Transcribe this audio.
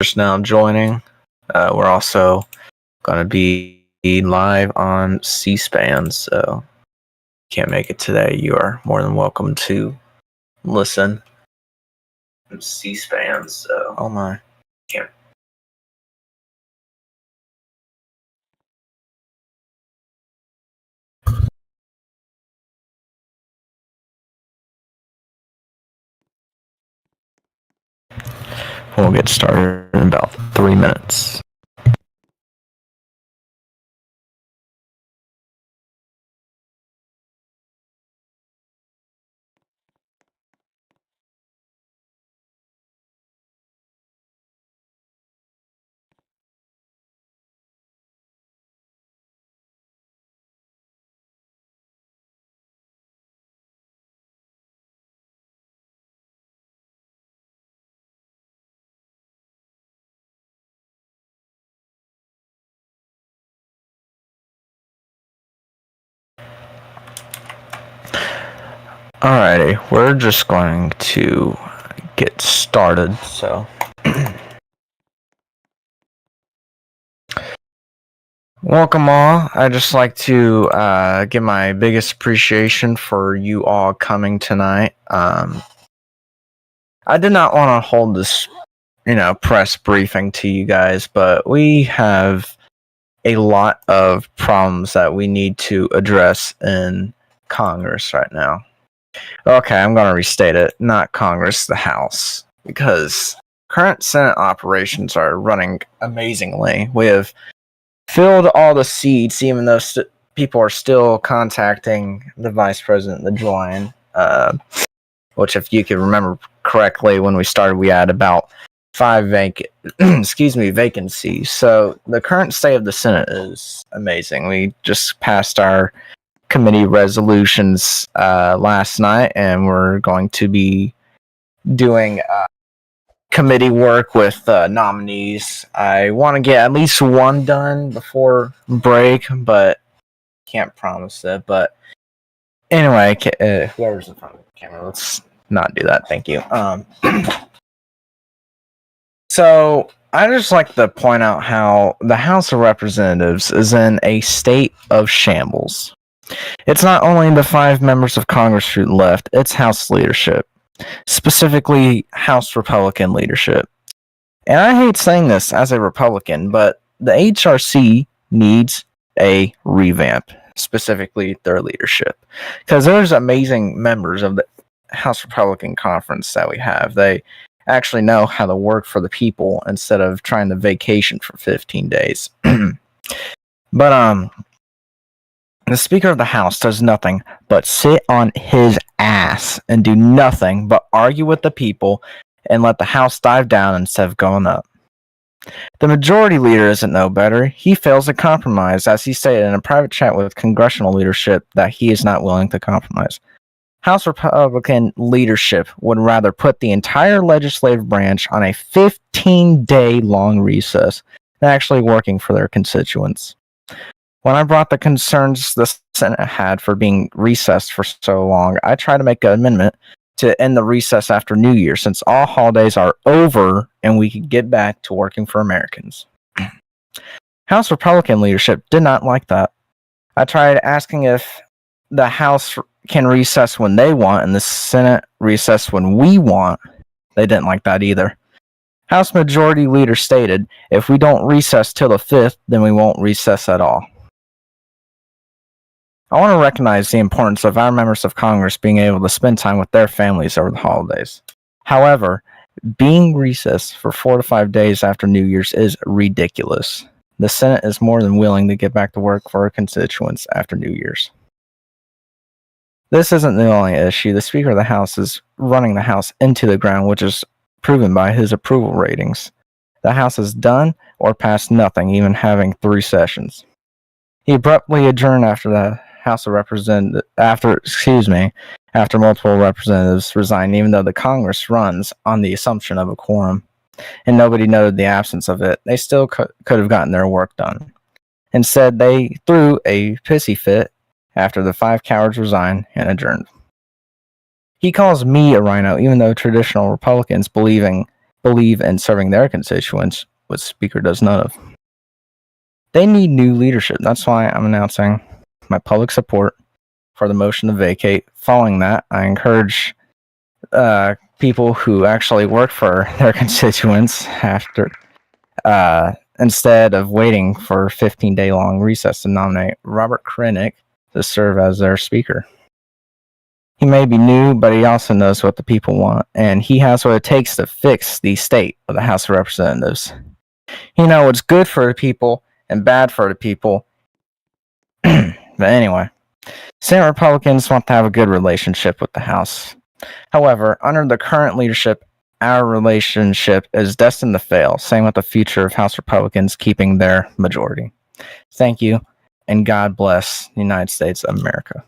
just now joining, we're also going to be live on C-SPAN, so if you can't make it today, you are more than welcome to listen. C-SPAN, so oh my, can't. We'll get started in about 3 minutes. Alrighty, we're just going to get started, so welcome all. I'd just like to give my biggest appreciation for you all coming tonight. I did not want to hold this, press briefing to you guys, but we have a lot of problems that we need to address in Congress right now. Okay, I'm going to restate it. Not Congress, the House. Because current Senate operations are running amazingly. We have filled all the seats, even though people are still contacting the Vice President to join. Which, if you can remember correctly, when we started, we had about 5 vacancies. So the current state of the Senate is amazing. We just passed our committee resolutions last night, and we're going to be doing committee work with nominees. I want to get at least one done before break, but can't promise it. But anyway, whoever's in front of the camera, let's not do that. Thank you. So I just like to point out how the House of Representatives is in a state of shambles. It's not only the 5 members of Congress who left, it's House leadership, specifically House Republican leadership. And I hate saying this as a Republican, but the HRC needs a revamp, specifically their leadership. Because there's amazing members of the House Republican Conference that we have. They actually know how to work for the people instead of trying to vacation for 15 days. But the Speaker of the House does nothing but sit on his ass and do nothing but argue with the people and let the House dive down instead of going up. The Majority Leader isn't no better. He fails to compromise, as he stated in a private chat with congressional leadership that he is not willing to compromise. House Republican leadership would rather put the entire legislative branch on a 15-day long recess than actually working for their constituents. When I brought the concerns the Senate had for being recessed for so long, I tried to make an amendment to end the recess after New Year, since all holidays are over and we could get back to working for Americans. House Republican leadership did not like that. I tried asking if the House can recess when they want and the Senate recess when we want. They didn't like that either. House Majority Leader stated, if we don't recess till the 5th, then we won't recess at all. I want to recognize the importance of our members of Congress being able to spend time with their families over the holidays. However, being recessed for 4 to 5 days after New Year's is ridiculous. The Senate is more than willing to get back to work for our constituents after New Year's. This isn't the only issue. The Speaker of the House is running the House into the ground, which is proven by his approval ratings. The House has done or passed nothing, even having 3 sessions. He abruptly adjourned after the House of Representatives, after multiple representatives resigned, even though the Congress runs on the assumption of a quorum, and nobody noted the absence of it. They still could have gotten their work done. Instead, they threw a pissy fit after the 5 cowards resigned and adjourned. He calls me a rhino, even though traditional Republicans believing believe in serving their constituents, which Speaker does none of. They need new leadership. That's why I'm announcing my public support for the motion to vacate. Following that, I encourage people who actually work for their constituents after instead of waiting for a 15-day long recess to nominate Robert Krennick to serve as their speaker. He may be new, but he also knows what the people want, and he has what it takes to fix the state of the House of Representatives. He knows what's good for the people and bad for the people. But anyway, Senate Republicans want to have a good relationship with the House. However, under the current leadership, our relationship is destined to fail. Same with the future of House Republicans keeping their majority. Thank you, and God bless the United States of America.